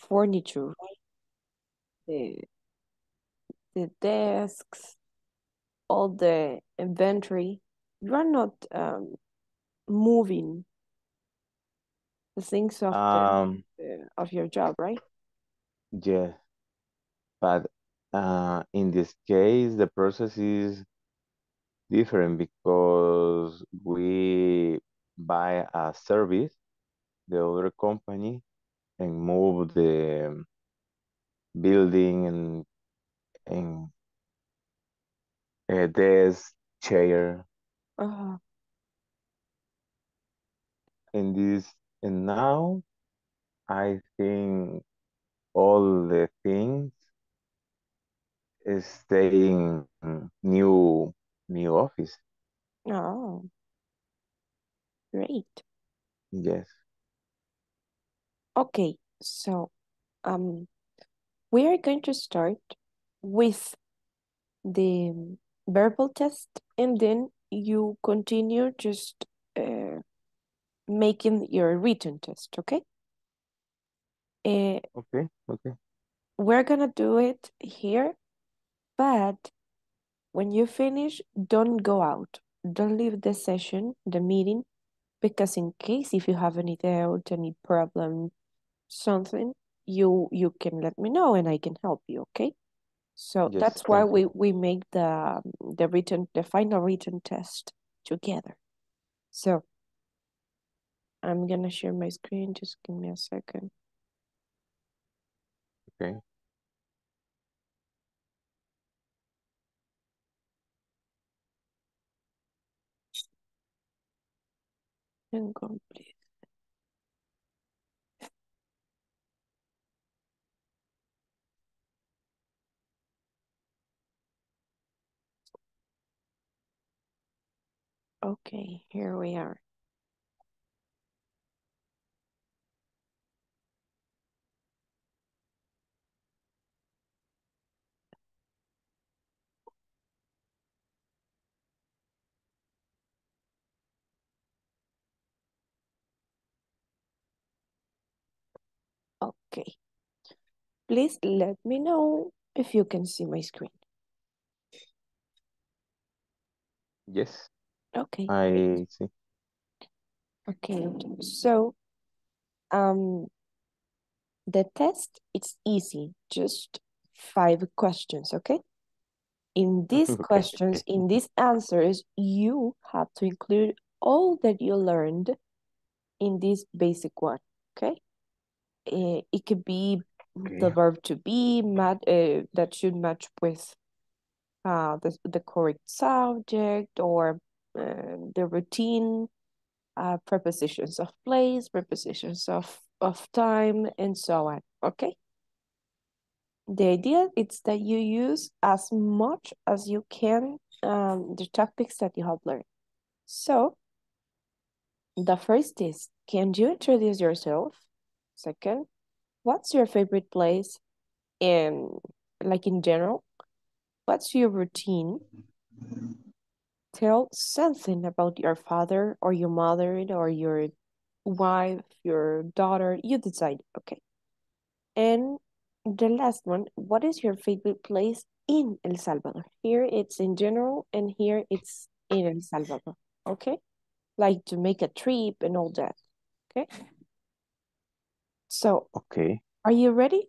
furniture, right? The desks, all the inventory. You are not moving the things of your job, right? Yes, but in this case, the process is different because we buy a service, the other company, and move the building and a desk, chair, Uh, and this. And now I think all the things is staying new office. oh, great. Yes. Okay, so um, we are going to start with the verbal test, and then you continue just making your written test, okay? Uh, Okay. Okay. we're gonna do it here, but when you finish, don't go out. Don't leave the session, the meeting, because in case if you have any doubt, any problem, something, you can let me know and I can help you, okay? So Yes. that's why Thank you. we make the final written test together. So I'm gonna share my screen. Just give me a second. Okay. And complete. Okay, here we are. Okay. Please let me know if you can see my screen. Yes. Okay, great. I see. Okay, so um the test it's easy, just 5 questions, okay? In these Okay. questions, in these answers, you have to include all that you learned in this basic one, okay? It could be the Okay. verb to be, that should match with the correct subject or the routine, prepositions of place, prepositions of time, and so on, okay? The idea is that you use as much as you can the topics that you have learned. So the first is, can you introduce yourself? Second, what's your favorite place? And like in general, what's your routine? Tell something about your father or your mother or your wife, your daughter. You decide, okay. And the last one, what is your favorite place in El Salvador? Here it's in general, and here it's in El Salvador, okay? Like to make a trip and all that, okay? So, Okay. are you ready?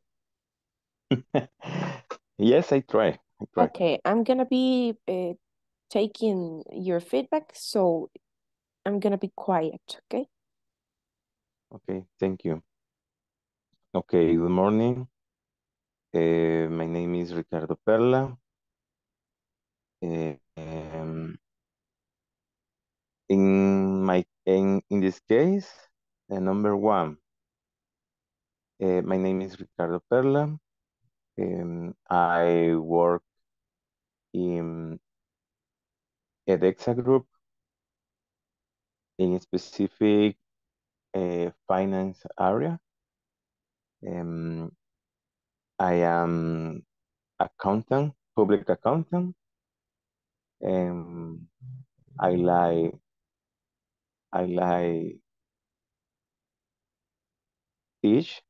Yes, I try. I try. Okay, I'm gonna be taking your feedback, so I'm gonna be quiet, okay? Okay. Thank you. Okay. Good morning. My name is Ricardo Perla. In this case, number one, my name is Ricardo Perla. I work in EDEXA Group in a specific finance area. Um, I am accountant, public accountant, and I like teach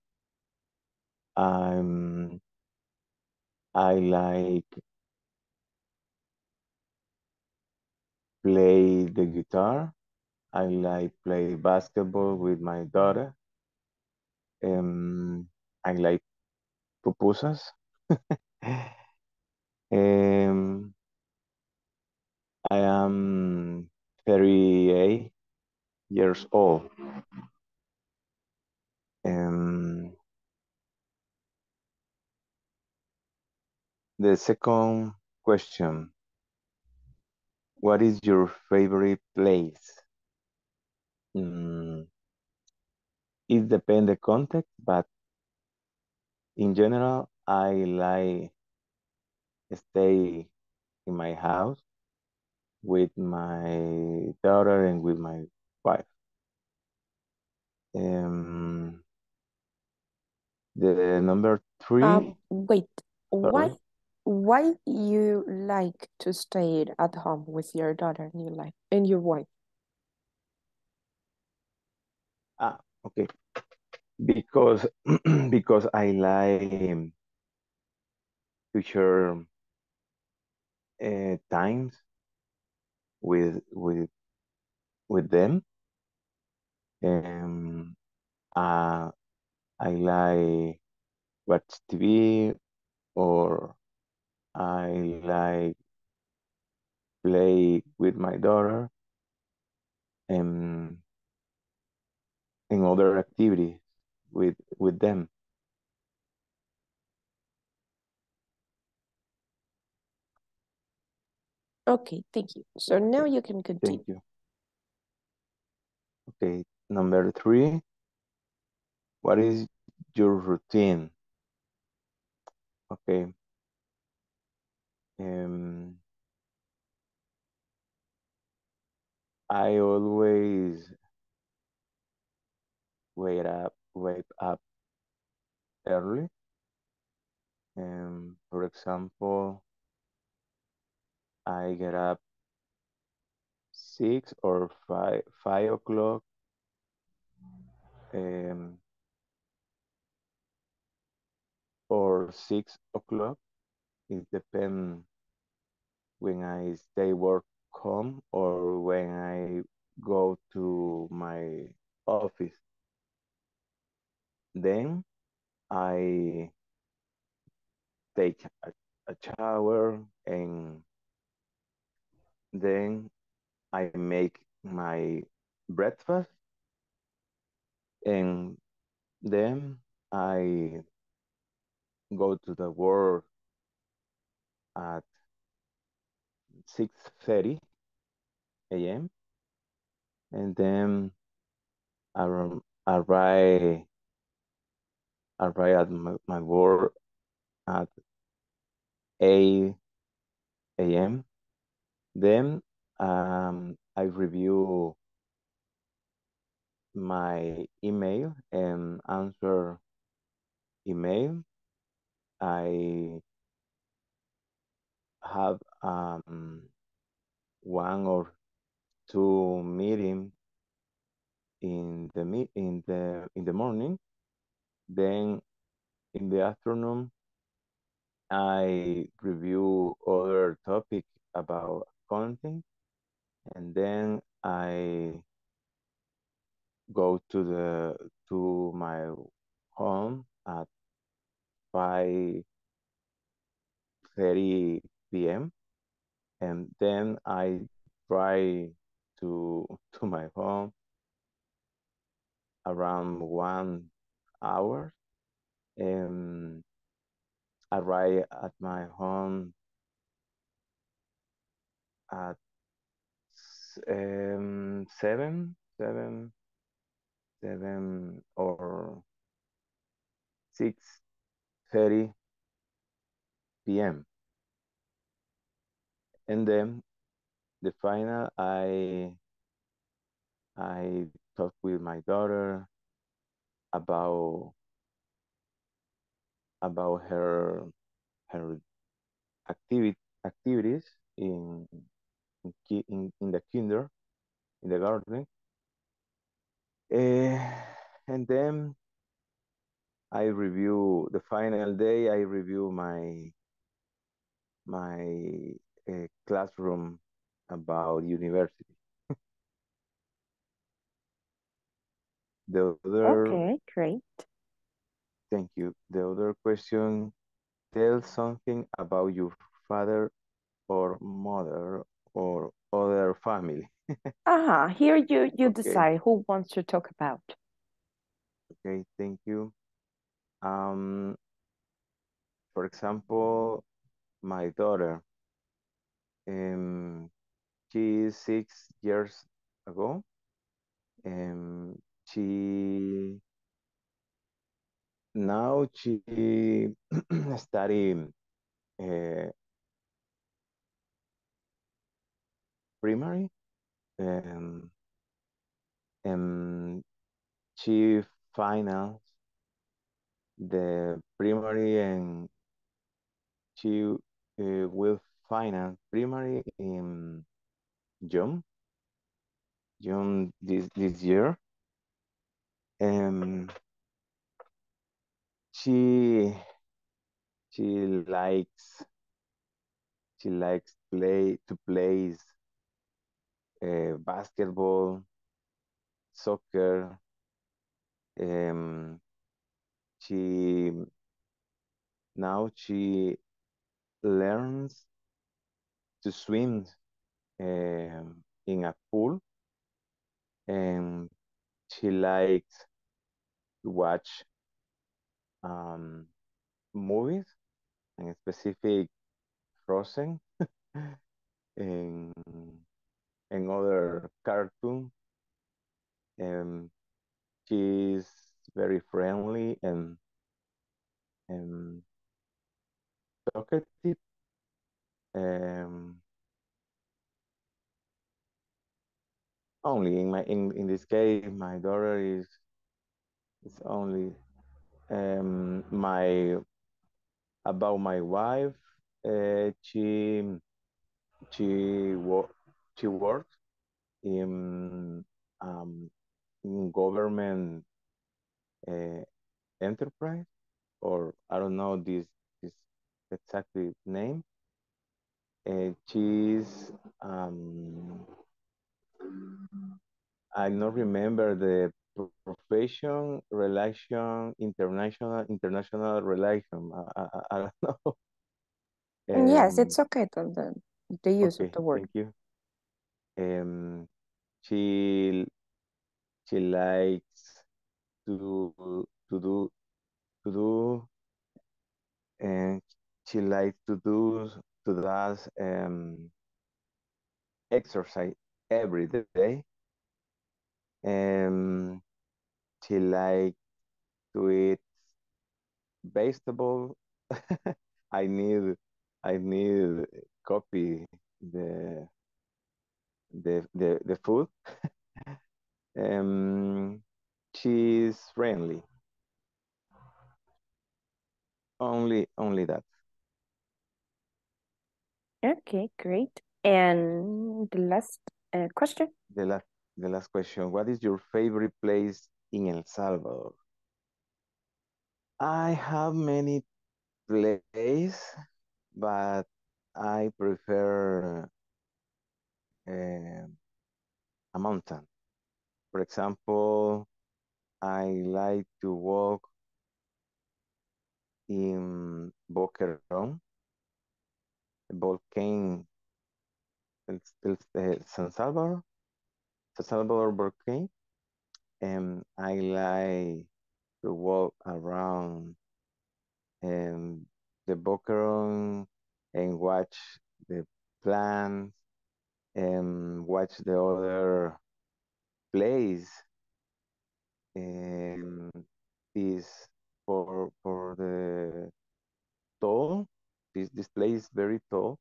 I like play the guitar. I like play basketball with my daughter. I like pupusas. um, I am 38 years old. Um, the second question, what is your favorite place? Mm, it depends the context, but in general, I like stay in my house with my daughter and with my wife. Um, the number three, Wait, why sorry. why you like to stay at home with your daughter and your wife? Okay. Because because I like to share times with with them. Um, uh, I like watch TV or I like play with my daughter and and other activities with them. Okay, thank you. So now Okay, you can thank continue. you. Okay, number three, what is your routine? Okay, um, I always wake up early. For example, I get up 6 or 5 o'clock. Um, or 6 o'clock. It depends when I stay work home or when I go to my office. Then I take a shower and then I make my breakfast and then I go to the work at 6:30 a.m. and then arrive arrive at my work at 8 a.m. Then I review my email and answer email. I have one or two meetings in the morning. Then in the afternoon, I review other topic about accounting, and then I go to my home at 5:30 p.m. and then I try to to my home around 1 hour and arrive at my home at 7 or 6:30 p.m. And then the final I talk with my daughter about her activities in the in the garden. And then I review the final day. I review my classroom about university. The other, Okay, great. thank you. The other question, tell something about your father or mother or other family. Here you Okay, decide who wants to talk about. okay, thank you. Um, for example, my daughter, um, she is 6 years ago, and she study uh, primary, um, and she finals the primary, and she will finance primary in June, June this year. And she she likes she likes play basketball, soccer. Um, she now she learns to swim in a pool, and she likes to watch um, movies, and specific Frozen, and other cartoon. Um, she's very friendly and talkative. Um, only in this case, my daughter is only my about my wife. She wo- she works in um, in government uh, enterprise, or I don't know this exactly name. She's I don't remember the profession relation international relation. I don't know. Yes, Um, it's okay, the use of okay, the word. thank you. Um, she she likes to do to do and she likes to does exercise every day. And she likes to eat vegetable. I need I need copy the the food. Um, she's friendly. Only that. Okay, great. And the last question? The last the last question. What is your favorite place in El Salvador? I have many places, but I prefer a mountain. For example, I like to walk in Boquerón, volcano, San Salvador volcano, and I like to walk around the Boquerón and watch the plants and watch the other place. Um, is for the tall. This place is very tall,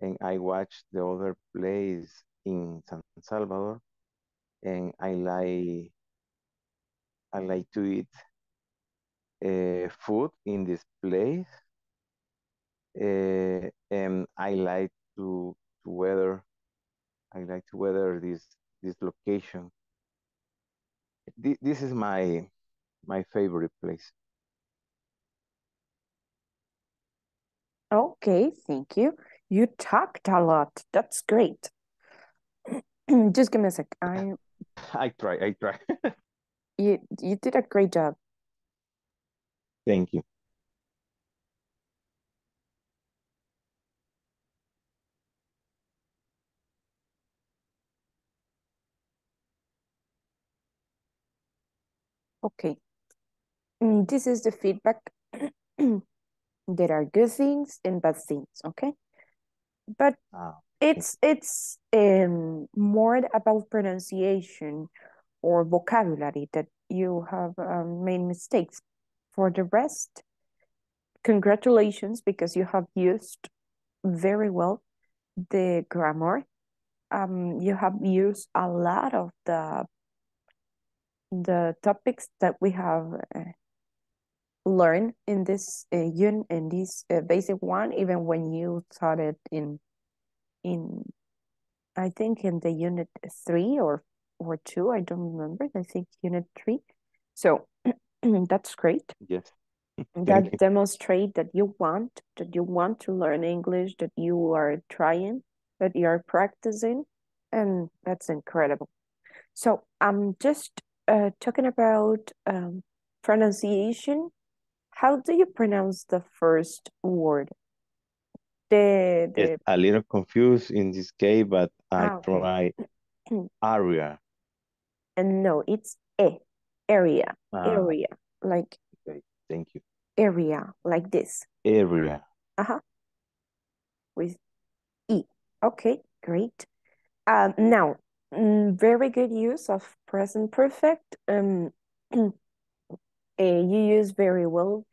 and I watch the other place in San Salvador, and I like to eat food in this place, and to weather I like to weather this location. This is my favorite place. Okay, thank you. You talked a lot. That's great. Just give me a sec. I try. You did a great job. Thank you. Okay. This is the feedback. There are good things and bad things, okay? But Ah, thank it's more about pronunciation or vocabulary that you have made mistakes. For the rest, congratulations because you have used very well the grammar. You have used a lot of the topics that we have learned in this in this basic one, even when you taught it in I think in the unit 3 or 2, I don't remember. I think unit 3. So that's great. you. Yes. Thank That you. demonstrate that you want to learn English, that you are trying, that you are practicing, and that's incredible. So I'm just talking about pronunciation. How do you pronounce the first word? Yes, The a little confused in this case, but I okay. try area. And no, it's area, Ah, area, like okay. Thank you. area, like this. Area. Uh-huh, with E. Okay, great. Now, very good use of present perfect. You use very well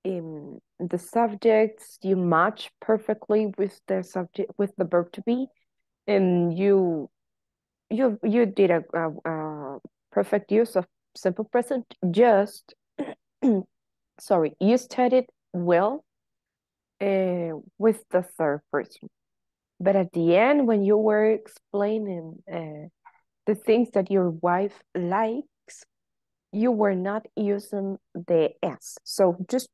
in the subjects. You match perfectly with the subject with the verb to be, and you did a perfect use of simple present. Just sorry, you studied well with the third person. But at the end, when you were explaining the things that your wife likes, you were not using the S. So just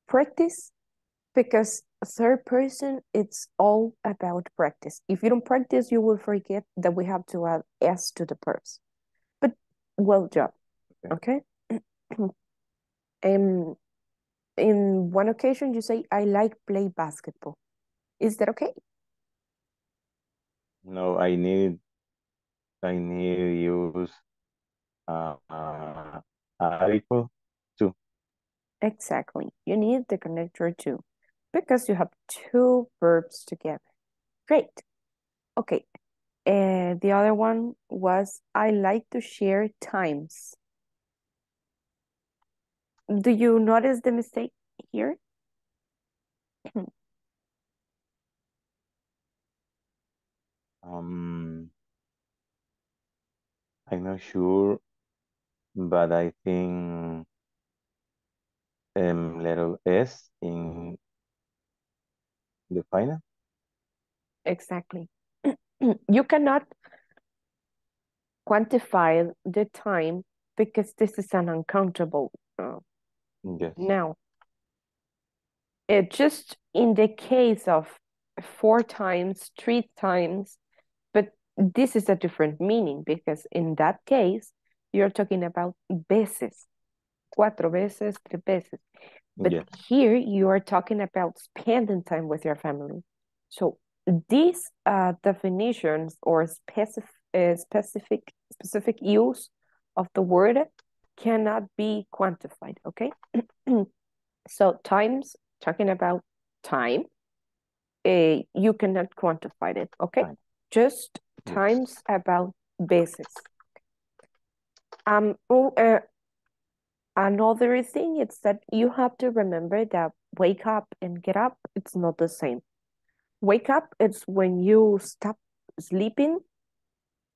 practice because third person, it's all about practice. If you don't practice, you will forget that we have to add S to the verbs. But well Yes. job, Okay. okay? um, in one occasion, you say, I like play basketball. Is that okay? No, I need to use uh, uh, article too. Exactly. You need the connector too, because you have two verbs together. Great. Okay. And the other one was I like to share times. Do you notice the mistake here? Um, I'm not sure, but I think letter S in the final. Exactly. You cannot quantify the time because this is an uncountable. Yes. Now, it just in the case of 4 times, 3 times, but this is a different meaning because in that case, you're talking about veces, 4 veces, 3 veces. But Yes. here you are talking about spending time with your family. So these definitions or specific use of the word cannot be quantified. Okay, so times talking about time, you cannot quantify it. Okay, Fine. just Yes. times about basis. Another thing is that you have to remember that wake up and get up, it's not the same. Wake up, it's when you stop sleeping,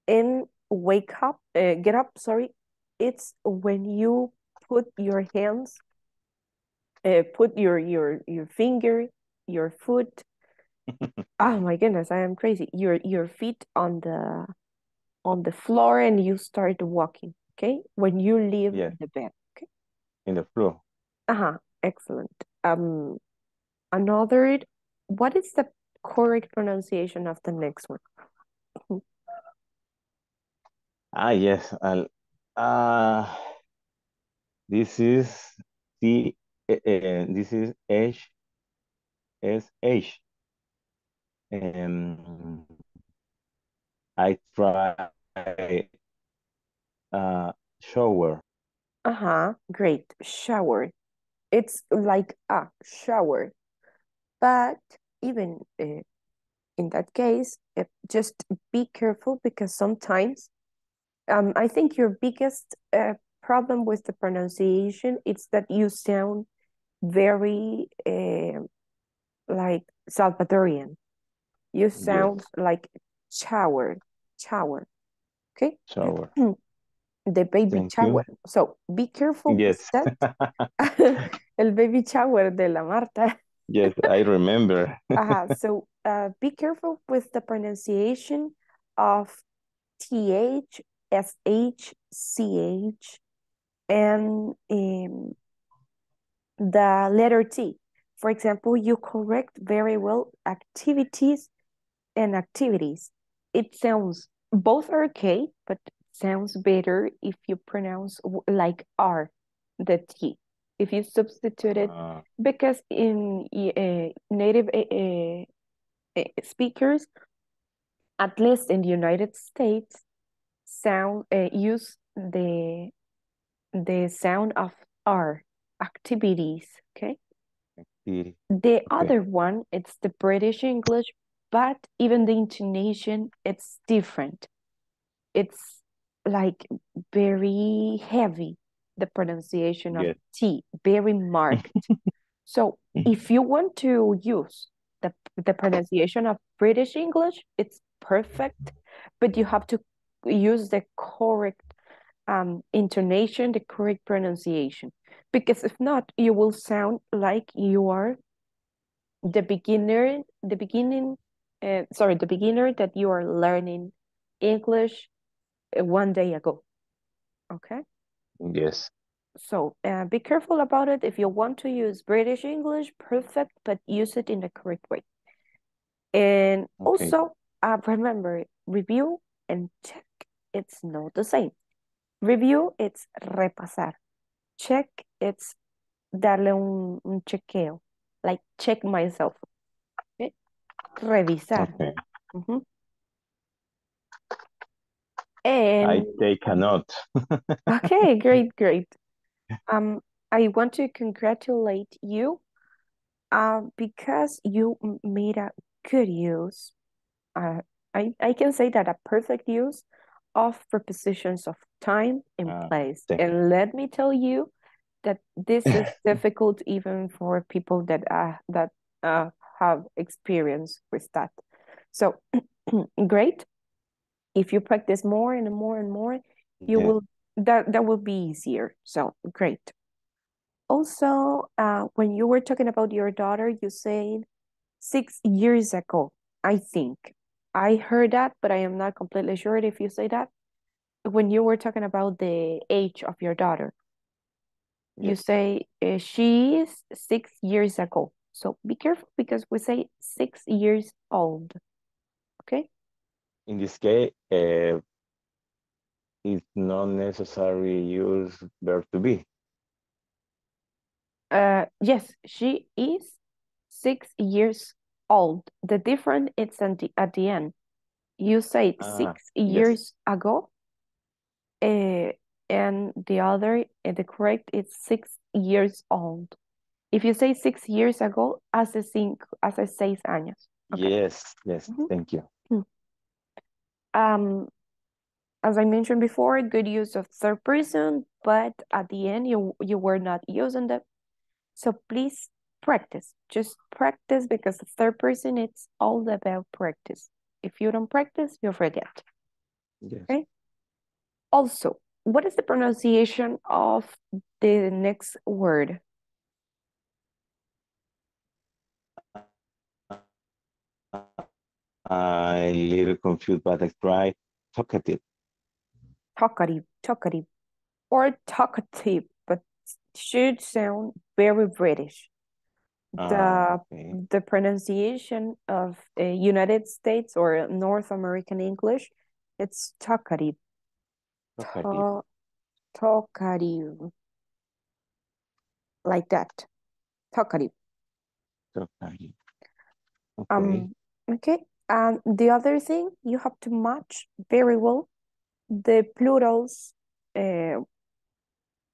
and get up, sorry, it's when you put your hands, put your finger, your foot, oh my goodness, I am crazy. Your feet on the floor and you start walking, okay? When you leave Yes. the bed, okay? In the floor. Uh-huh, excellent. Another, what is the correct pronunciation of the next one? Yes. Uh, this is this is HSH. Um, I try shower. Great. Shower. It's like a shower, but even in that case, just be careful because sometimes I think your biggest problem with the pronunciation is that you sound very like Salvadorian. You Yes, sound like shower, shower. Okay, shower. the baby Thank you. shower. So be careful with Yes. that. El baby shower de la Marta. Yes, I remember. So be careful with the pronunciation of TH, SH, CH, and the letter T. For example, you correct very well activities and activities. It sounds, both are okay, but sounds better if you pronounce like R, the T. If you substitute it, Uh, because in native speakers, at least in the United States, sound use the sound of R, activities. Okay. The okay. other one, it's the British English, but even the intonation, it's different. It's like very heavy, the pronunciation of Yes. T, very marked. So if you want to use the pronunciation of British English, it's perfect, but you have to use the correct intonation, the correct pronunciation. Because if not, you will sound like you are the beginner that you are learning English one day ago. Okay. Yes. So be careful about it. If you want to use British English, perfect, but use it in the correct way. And Okay. also, remember, review and check. It's not the same. Review, it's repasar. Check, it's darle un chequeo, like check myself. Okay? Revisar. Okay. Mhm. I And take a note. okay, great, great. Um, I want to congratulate you because you made a good use. Uh, I can say that a perfect use of prepositions of time and Uh, place. thank And let me tell you that this is difficult even for people that uh, have experience with that. So great. If you practice more and more and more, you Yes. will that will be easier. So great. Also, when you were talking about your daughter, you said 6 years ago, I think. I heard that, but I am not completely sure if you say that. When you were talking about the age of your daughter, you Yes. say she is 6 years ago. So be careful because we say 6 years old. Okay. In this case, it's not necessary use verb to be. Yes, she is 6 years old. The difference is at the end. You say Ah, six yes. years ago, uh, and the other, the correct is 6 years old. If you say 6 years ago, hace 6 años. Okay. Yes. Yes. Mhm. Thank you. Um, as I mentioned before, good use of third person, but at the end you were not using them. So please practice. Just practice because the third person it's all about practice. If you don't practice, you'll forget. Yes. Okay. Also, what is the pronunciation of the next word? I little confused, but I try talkative. Talkative, talkative, or talkative, but should sound very British. The Okay. the pronunciation of United States or North American English, it's talkative. Talkative. To talkative. Like that. Talkative. Talkative. Okay. Um, okay. And the other thing, you have to match very well the plurals uh,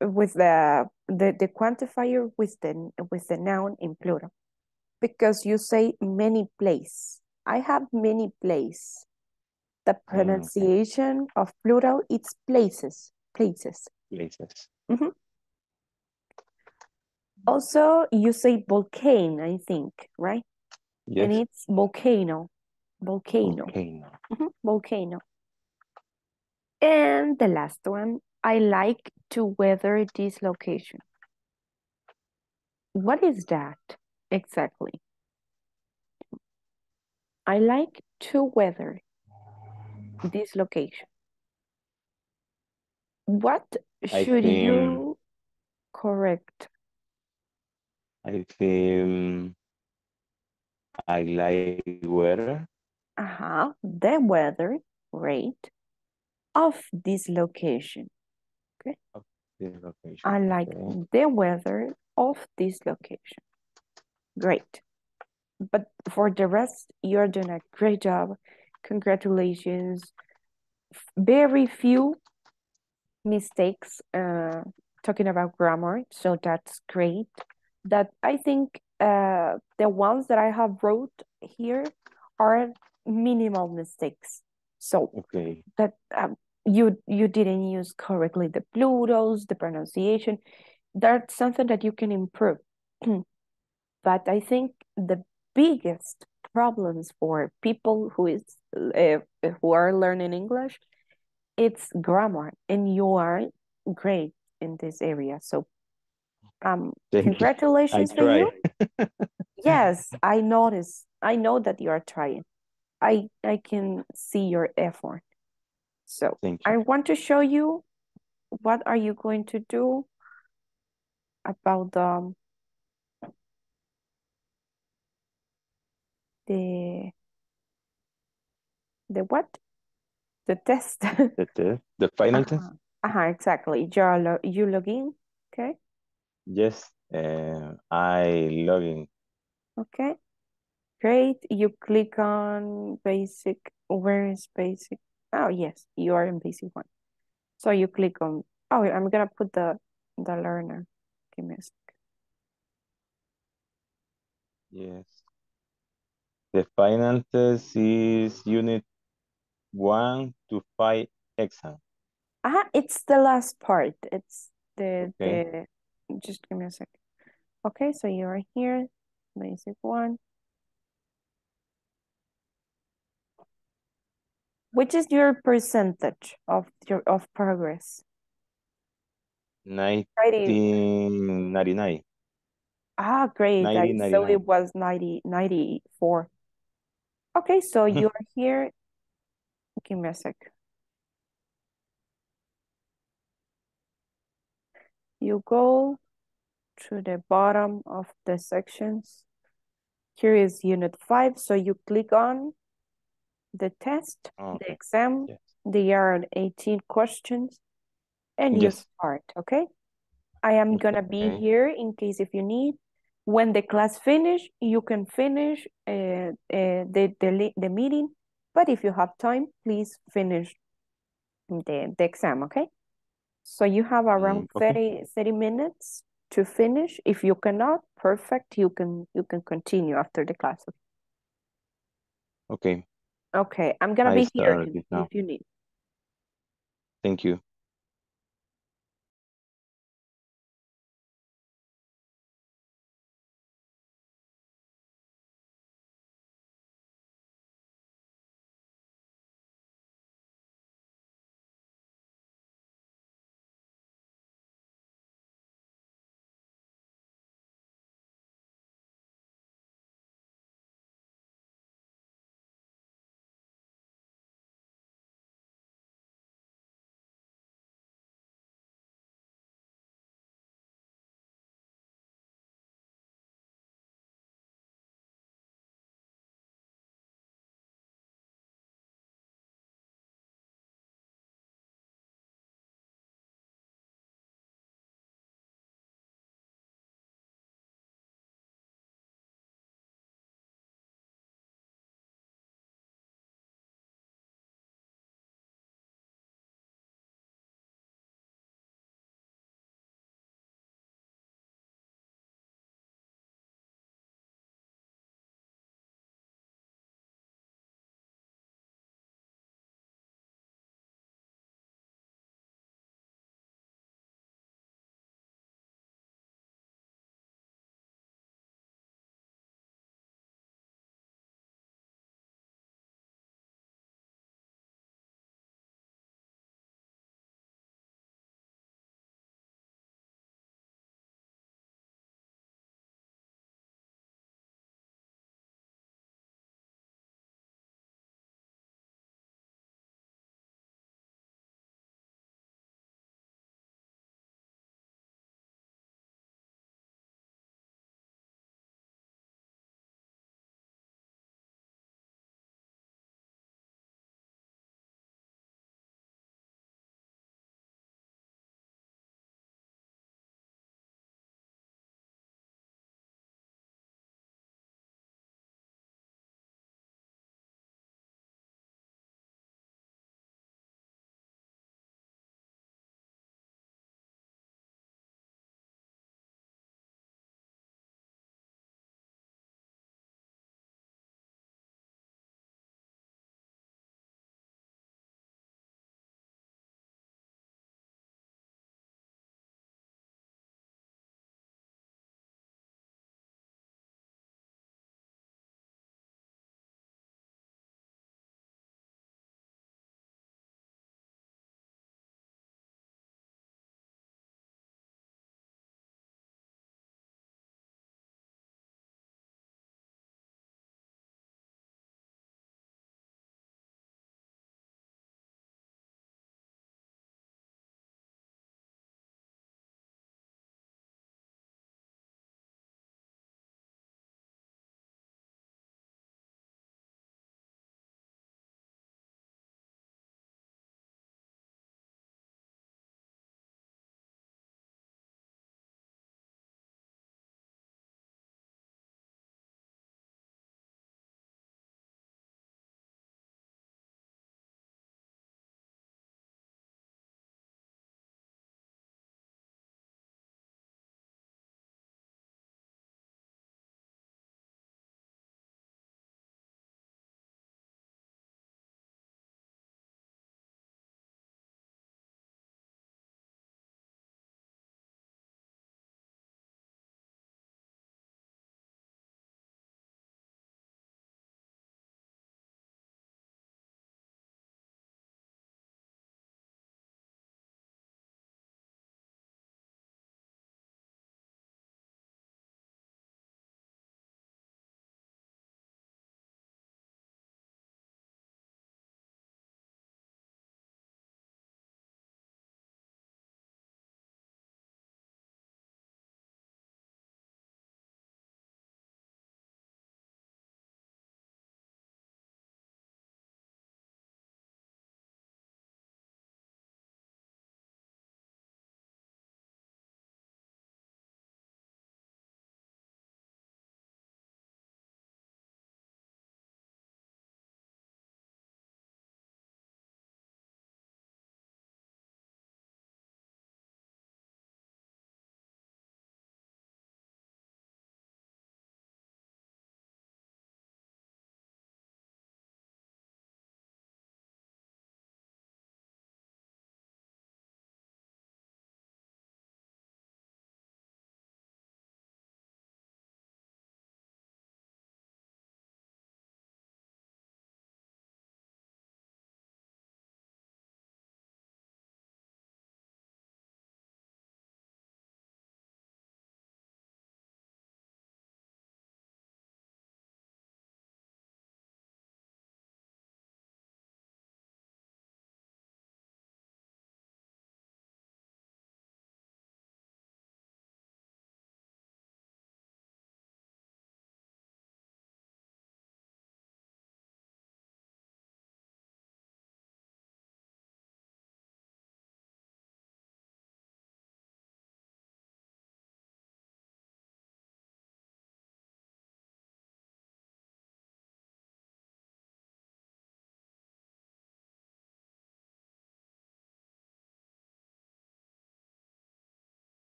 with the quantifier with the noun in plural. Because you say many place. I have many place. The Okay. pronunciation of plural, it's places. Places. Places. Mhm. Also, you say volcano, I think, right? And Yes. it's volcano. Volcano. Volcano. Volcano. And the last one, I like to weather this location. What is that exactly? I like to weather this location. What I should think you correct? I think I like weather The weather rate of this location. Okay. of this location. I like Okay. the weather of this location. Great. But for the rest, you're doing a great job. Congratulations. Very few mistakes talking about grammar, so that's great. That I think the ones that I have wrote here are minimal mistakes. So Okay. that you didn't use correctly the plurals, the pronunciation. That's something that you can improve. But I think the biggest problems for people who are learning English, it's grammar, and you are great in this area. So Thank you. I congratulations for try. you. Yes, I notice. I know that you are trying. I can see your effort. So Thank you. I want to show you what are you going to do about the the what? The test. The test. The final test. Uh-huh. Exactly. You log in. Okay. Yes. I log in. Okay. Great. You click on basic. Where is basic? Oh yes, you are in basic one. So you click on. Oh, I'm gonna put the learner. Give me a sec. Yes. The final test is unit 1 to 5 exam. It's the last part. It's Okay. the. Just give me a sec. Okay, so you are here, basic one. Which is your percentage of your of progress? Right. 1999. Great. I saw it 1999. was 94. Okay, so you're here. Give me a sec. You go to the bottom of the sections. Here is unit 5. So you click on the test, the Okay. exam. Yes. There are 18 questions and you Yes. start, okay? I am gonna be Okay. here in case if you need. When the class finish, you can finish the meeting. But if you have time, please finish the exam, okay? So you have around Okay. 30 minutes to finish. If you cannot, perfect. You can continue after the class. Okay. Okay, I'm gonna I be here start it now. if you need. Thank you.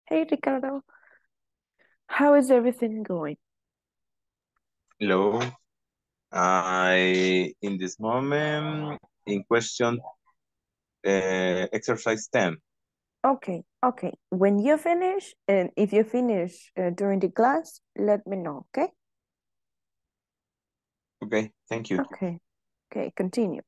Hey, Ricardo. How is everything going? Hello. I in this moment in question exercise 10. Okay, okay. When you finish, and if you finish during the class, let me know, okay? Okay, thank you. Okay, okay, continue.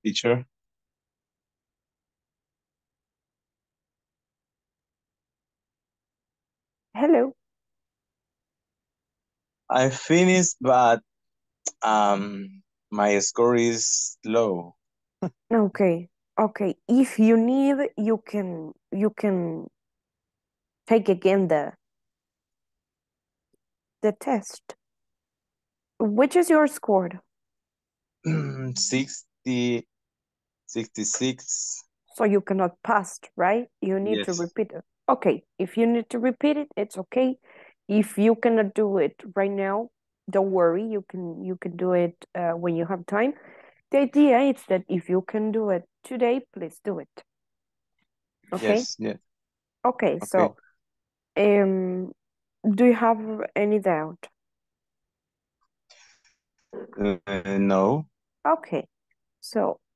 teacher. Hello. I finished, but my score is low. Okay. Okay. If you need, you can take again the test. Which is your score? 60, 66. So you cannot pass, right? You need to Yes. repeat it. Okay. If you need to repeat it, it's okay. If you cannot do it right now, don't worry. You can do it when you have time. The idea is that if you can do it today, please do it. Okay. Yes. Yes. Okay. Okay. So, do you have any doubt? No. Okay. So